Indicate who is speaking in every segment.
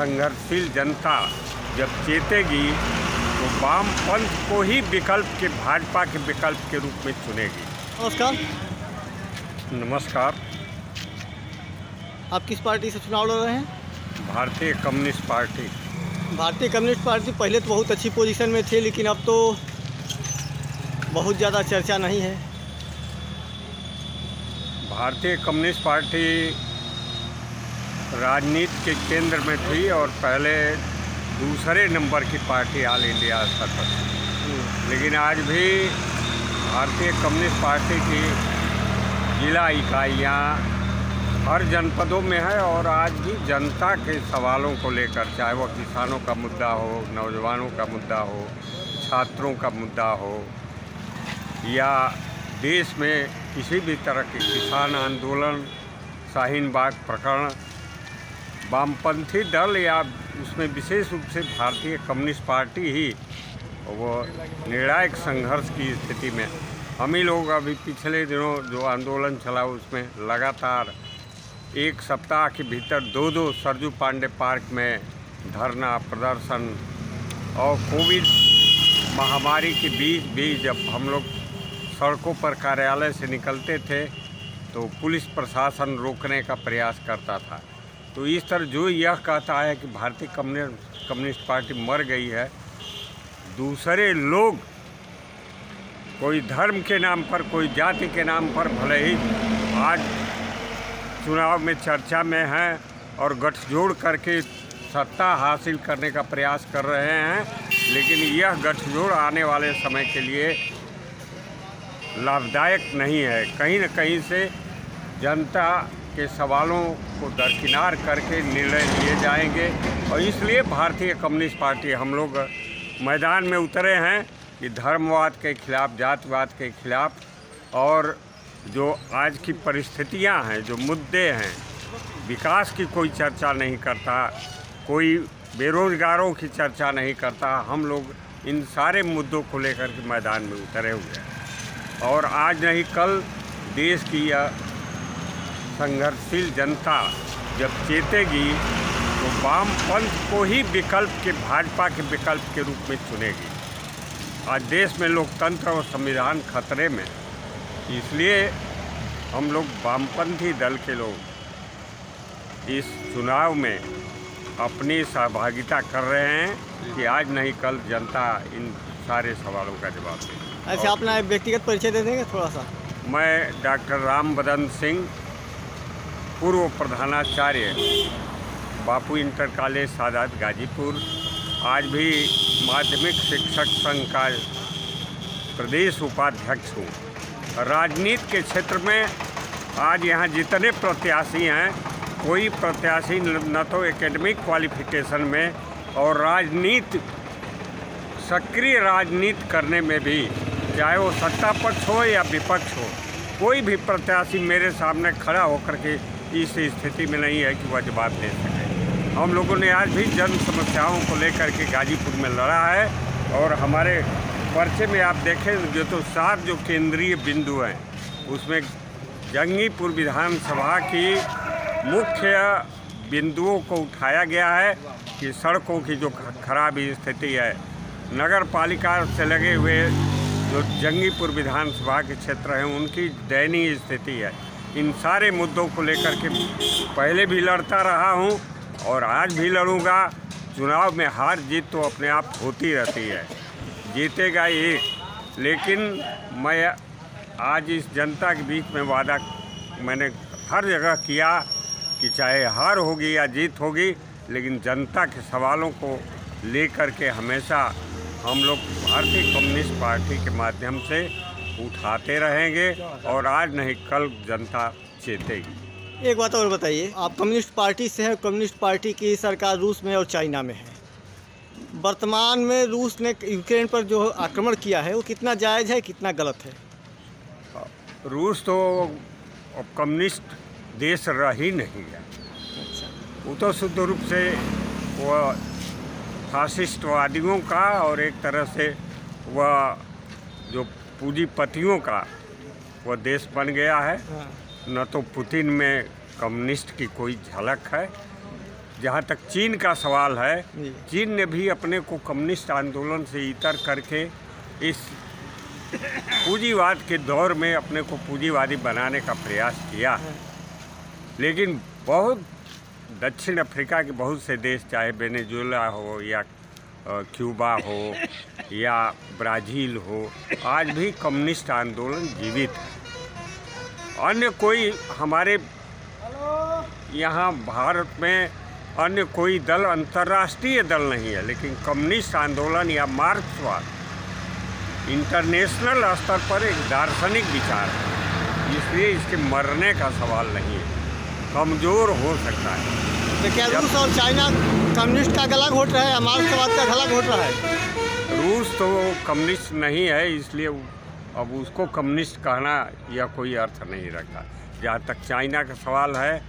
Speaker 1: संघर्षशील जनता जब चेतेगी तो वामपंथ को ही विकल्प के भाजपा के विकल्प के रूप में चुनेगी।
Speaker 2: नमस्कार।
Speaker 1: नमस्कार।
Speaker 2: आप किस पार्टी से चुनाव लड़ रहे हैं?
Speaker 1: भारतीय कम्युनिस्ट पार्टी।
Speaker 2: भारतीय कम्युनिस्ट पार्टी पहले तो बहुत अच्छी पोजीशन में थी, लेकिन अब तो बहुत ज़्यादा चर्चा नहीं है।
Speaker 1: भारतीय कम्युनिस्ट पार्टी राजनीति के केंद्र में थी और पहले दूसरे नंबर की पार्टी ऑल इंडिया स्तर पर थी, लेकिन आज भी भारतीय कम्युनिस्ट पार्टी की जिला इकाइयाँ हर जनपदों में है और आज भी जनता के सवालों को लेकर, चाहे वह किसानों का मुद्दा हो, नौजवानों का मुद्दा हो, छात्रों का मुद्दा हो या देश में किसी भी तरह के किसान आंदोलन, शाहीन बाग प्रकरण, वामपंथी दल या उसमें विशेष रूप से भारतीय कम्युनिस्ट पार्टी ही वो निर्णायक संघर्ष की स्थिति में। हम ही लोग अभी पिछले दिनों जो आंदोलन चला उसमें लगातार एक सप्ताह के भीतर दो सरजू पांडे पार्क में धरना प्रदर्शन, और कोविड महामारी के बीच भी जब हम लोग सड़कों पर कार्यालय से निकलते थे तो पुलिस प्रशासन रोकने का प्रयास करता था। तो इस तरह जो यह कहता है कि भारतीय कम्युनिस्ट पार्टी मर गई है, दूसरे लोग कोई धर्म के नाम पर, कोई जाति के नाम पर भले ही आज चुनाव में चर्चा में हैं और गठजोड़ करके सत्ता हासिल करने का प्रयास कर रहे हैं, लेकिन यह गठजोड़ आने वाले समय के लिए लाभदायक नहीं है। कहीं न कहीं से जनता के सवालों को दरकिनार करके निर्णय लिए जाएंगे और इसलिए भारतीय कम्युनिस्ट पार्टी हम लोग मैदान में उतरे हैं कि धर्मवाद के खिलाफ, जातिवाद के खिलाफ, और जो आज की परिस्थितियां हैं, जो मुद्दे हैं, विकास की कोई चर्चा नहीं करता, कोई बेरोजगारों की चर्चा नहीं करता। हम लोग इन सारे मुद्दों को लेकर के मैदान में उतरे हुए हैं और आज नहीं कल देश की यह संघर्षशील जनता जब चेतेगी तो वामपंथ को ही विकल्प के भाजपा के विकल्प के रूप में चुनेगी। आज देश में लोकतंत्र और संविधान खतरे में, इसलिए हम लोग वामपंथी दल के लोग इस चुनाव में अपनी सहभागिता कर रहे हैं कि आज नहीं कल जनता इन सारे सवालों का जवाब देगी।
Speaker 2: अच्छा, अपना एक व्यक्तिगत परिचय दे देंगे थोड़ा सा?
Speaker 1: मैं डॉक्टर राम बदन सिंह, पूर्व प्रधानाचार्य, बापू इंटर कॉलेज सादात गाजीपुर, आज भी माध्यमिक शिक्षक संघ का प्रदेश उपाध्यक्ष हूँ। राजनीति के क्षेत्र में आज यहाँ जितने प्रत्याशी हैं, कोई प्रत्याशी न तो एकेडमिक क्वालिफिकेशन में और राजनीति, सक्रिय राजनीति करने में भी, चाहे वो सत्ता पक्ष हो या विपक्ष हो, कोई भी प्रत्याशी मेरे सामने खड़ा होकर के इस स्थिति में नहीं है कि वह जवाब दे सके। हम लोगों ने आज भी जन समस्याओं को लेकर के गाजीपुर में लड़ा है और हमारे पर्चे में आप देखें जो तो 7 जो केंद्रीय बिंदु हैं उसमें जंगीपुर विधानसभा की मुख्य बिंदुओं को उठाया गया है कि सड़कों की जो खराब स्थिति है, नगर पालिका से लगे हुए जो जंगीपुर विधानसभा के क्षेत्र हैं उनकी दयनीय स्थिति है। इन सारे मुद्दों को लेकर के पहले भी लड़ता रहा हूं और आज भी लड़ूंगा। चुनाव में हार जीत तो अपने आप होती रहती है, जीतेगा एक, लेकिन मैं आज इस जनता के बीच में वादा मैंने हर जगह किया कि चाहे हार होगी या जीत होगी, लेकिन जनता के सवालों को लेकर के हमेशा हम लोग भारतीय कम्युनिस्ट पार्टी के माध्यम से उठाते रहेंगे और आज नहीं कल जनता चेतेगी।
Speaker 2: एक बात और बताइए, आप कम्युनिस्ट पार्टी से हैं, कम्युनिस्ट पार्टी की सरकार रूस में और चाइना में है। वर्तमान में रूस ने यूक्रेन पर जो आक्रमण किया है वो कितना जायज़ है, कितना गलत है?
Speaker 1: रूस तो कम्युनिस्ट देश रह ही नहीं है।
Speaker 2: अच्छा।
Speaker 1: वो तो शुद्ध रूप से वह फासिस्टवादियों का और एक तरह से वह जो पूंजीपतियों का वह देश बन गया है।
Speaker 2: हाँ।
Speaker 1: न तो पुतिन में कम्युनिस्ट की कोई झलक है, जहाँ तक चीन का सवाल है,
Speaker 2: जी।
Speaker 1: चीन ने भी अपने को कम्युनिस्ट आंदोलन से इतर करके इस पूंजीवाद के दौर में अपने को पूंजीवादी बनाने का प्रयास किया है। लेकिन बहुत दक्षिण अफ्रीका के बहुत से देश, चाहे वेनेजुएला हो या क्यूबा हो या ब्राज़ील हो, आज भी कम्युनिस्ट आंदोलन जीवित है। अन्य कोई हमारे यहाँ भारत में अन्य कोई दल, अंतर्राष्ट्रीय दल नहीं है, लेकिन कम्युनिस्ट आंदोलन या मार्क्सवाद इंटरनेशनल स्तर पर एक दार्शनिक विचार है, इसलिए इसके मरने का सवाल नहीं है, कमज़ोर हो सकता है।
Speaker 2: तो क्या रूस और चाइना कम्युनिस्ट का गला घोट रहा है या मार्क्सवाद का गला घोट रहा है?
Speaker 1: रूस तो कम्युनिस्ट नहीं है, इसलिए अब उसको कम्युनिस्ट कहना या कोई अर्थ नहीं रखता। जहाँ तक चाइना का सवाल है,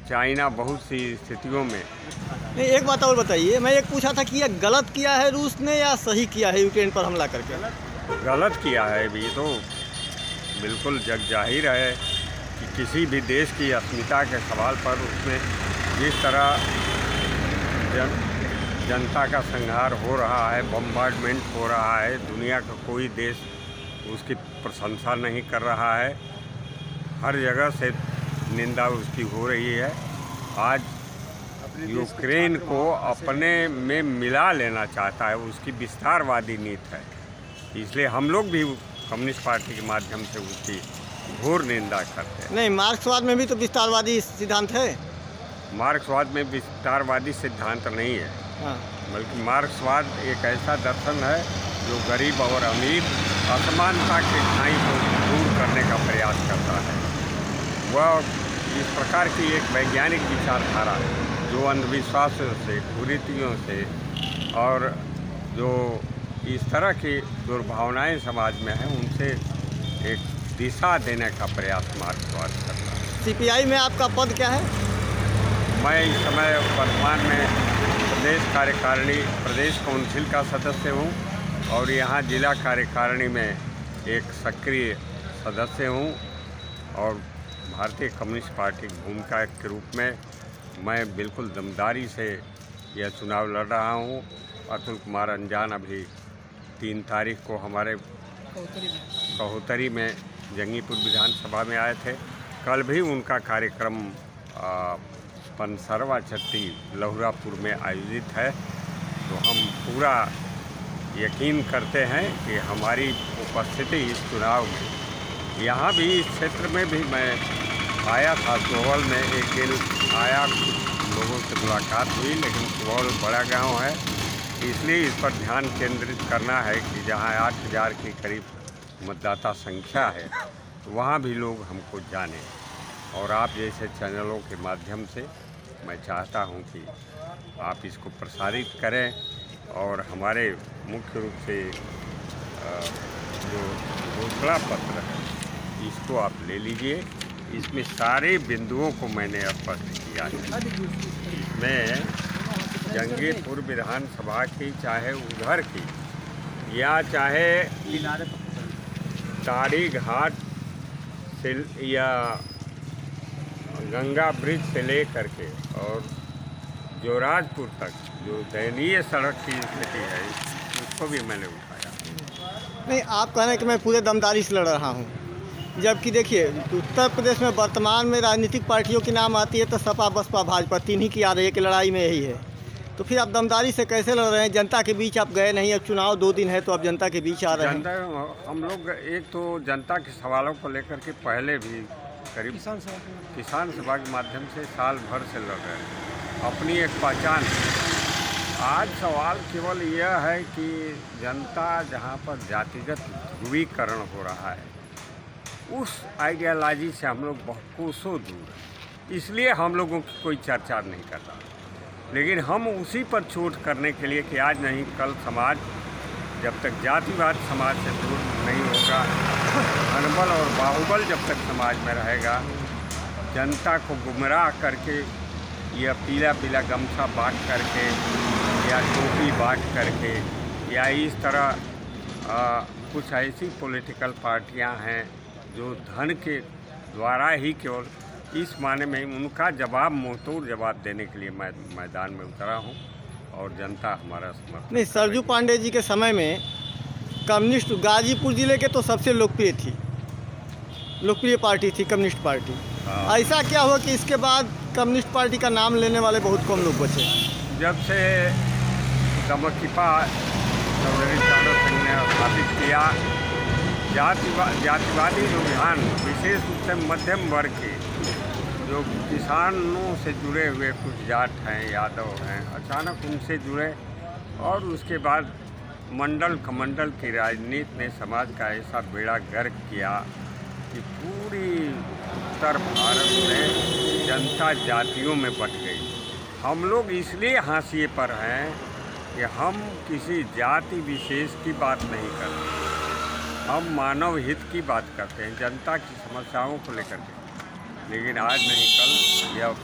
Speaker 1: चाइना बहुत सी स्थितियों में।
Speaker 2: नहीं, एक बात और बताइए, मैं एक पूछा था कि यह गलत किया है रूस ने या सही किया है यूक्रेन पर हमला करके?
Speaker 1: गलत किया है, भी तो बिल्कुल जग जाहिर है कि किसी भी देश की अस्मिता के सवाल पर उसमें जिस तरह जनता का संहार हो रहा है, बम्बार्डमेंट हो रहा है, दुनिया का कोई देश उसकी प्रशंसा नहीं कर रहा है, हर जगह से निंदा उसकी हो रही है। आज यूक्रेन को अपने में मिला लेना चाहता है, उसकी विस्तारवादी नीति है, इसलिए हम लोग भी कम्युनिस्ट पार्टी के माध्यम से उसकी घोर निंदा करते हैं।
Speaker 2: नहीं, मार्क्सवाद में भी तो विस्तारवादी सिद्धांत है।
Speaker 1: मार्क्सवाद में विस्तारवादी सिद्धांत नहीं है,
Speaker 2: हाँ।
Speaker 1: बल्कि मार्क्सवाद एक ऐसा दर्शन है जो गरीब और अमीर असमानता के खाई को दूर करने का प्रयास करता है। वह इस प्रकार की एक वैज्ञानिक विचारधारा जो अंधविश्वासों से, कुरीतियों से और जो इस तरह की दुर्भावनाएं समाज में हैं, उनसे एक दिशा देने का प्रयास मार्क्सवाद करता है।
Speaker 2: सीपीआई में आपका पद क्या है?
Speaker 1: मैं इस समय वर्तमान में प्रदेश काउंसिल का सदस्य हूँ और यहाँ जिला कार्यकारिणी में एक सक्रिय सदस्य हूँ और भारतीय कम्युनिस्ट पार्टी की भूमिका के रूप में मैं बिल्कुल दमदारी से यह चुनाव लड़ रहा हूँ। अतुल कुमार अंजान अभी 3 तारीख को हमारे कहोतरी में जंगीपुर विधानसभा में आए थे। कल भी उनका कार्यक्रम पनसरवा चट्टी लहुरापुर में आयोजित है। तो हम पूरा यकीन करते हैं कि हमारी उपस्थिति इस चुनाव में, यहाँ भी इस क्षेत्र में भी मैं आया था, सुहौल में एक दिन आया, लोगों से मुलाकात हुई, लेकिन सुहौल बड़ा गांव है, इसलिए इस पर ध्यान केंद्रित करना है कि जहाँ 8000 के करीब मतदाता संख्या है, वहाँ भी लोग हमको जाने। और आप जैसे चैनलों के माध्यम से मैं चाहता हूँ कि आप इसको प्रसारित करें और हमारे मुख्य रूप से जो घोषणा पत्र है इसको आप ले लीजिए। इसमें सारे बिंदुओं को मैंने स्पष्ट किया है। इसमें जंगीपुर विधानसभा की, चाहे उधर की, या चाहे ताड़ी घाट से या गंगा ब्रिज से लेकर के और जोराजपुर तक जो दयनीय सड़क की स्थिति है, उसको भी मैंने उठाया।
Speaker 2: नहीं, आप कह रहे हैं कि मैं पूरे दमदारी से लड़ रहा हूँ, जबकि देखिए उत्तर प्रदेश में वर्तमान में राजनीतिक पार्टियों की नाम आती है तो सपा, बसपा, भाजपा, 3 ही की आ रही है कि लड़ाई में यही है। तो फिर आप दमदारी से कैसे लड़ रहे हैं? जनता के बीच आप गए नहीं, अब चुनाव 2 दिन है तो आप जनता के बीच आ रहे हैं।
Speaker 1: हम लोग एक तो जनता के सवालों को लेकर के पहले भी करीब किसान सभा के माध्यम से साल भर से लड़ रहे हैं, अपनी एक पहचान। आज सवाल केवल यह है कि जनता जहाँ पर जातिगत ध्रुवीकरण हो रहा है, उस आइडियालॉजी से हम लोग बहुत कोसों दूर हैं, इसलिए हम लोगों की कोई चर्चा नहीं करता। लेकिन हम उसी पर चोट करने के लिए कि आज नहीं कल समाज, जब तक जातिवाद समाज से दूर नहीं होगा, अनबल और बाहुबल जब तक समाज में रहेगा, जनता को गुमराह करके या पीला पीला गमछा बांट करके या टोपी बांट करके या इस तरह कुछ ऐसी पॉलिटिकल पार्टियां हैं जो धन के द्वारा ही केवल इस माने में उनका जवाब मुंहतोड़ जवाब देने के लिए मैं मैदान में उतरा हूँ और जनता हमारा समर्थन।
Speaker 2: नहीं, सरजू पांडे जी के समय में कम्युनिस्ट गाजीपुर जिले के तो सबसे लोकप्रिय पार्टी थी कम्युनिस्ट पार्टी।
Speaker 1: हाँ।
Speaker 2: ऐसा क्या हुआ कि इसके बाद कम्युनिस्ट पार्टी का नाम लेने वाले बहुत कम लोग बचे?
Speaker 1: जब से दमकीपा चौधरी चाणक्य सिंह ने स्थापित किया, जातिवादी रुझान विशेष रूप से मध्यम वर्ग के जो किसानों से जुड़े हुए कुछ जाट हैं, यादव हैं, अचानक उनसे जुड़े और उसके बाद मंडल कमंडल की राजनीति ने समाज का ऐसा बेड़ा गर्क किया कि पूरी उत्तर भारत में जनता जातियों में बट गई। हम लोग इसलिए हाशिए पर हैं कि हम किसी जाति विशेष की बात नहीं करते, हम मानव हित की बात करते हैं, जनता की समस्याओं को लेकर के। लेकिन आज नहीं कल यह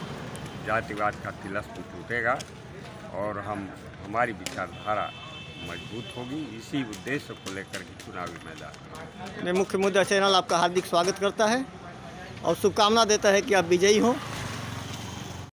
Speaker 1: जातिवाद का तिलस्म टूटेगा और हमारी विचारधारा मजबूत होगी। इसी उद्देश्य को लेकर के चुनावी मैदान
Speaker 2: में मुख्य मुद्दा चैनल आपका हार्दिक स्वागत करता है और शुभकामना देता है कि आप विजयी हों।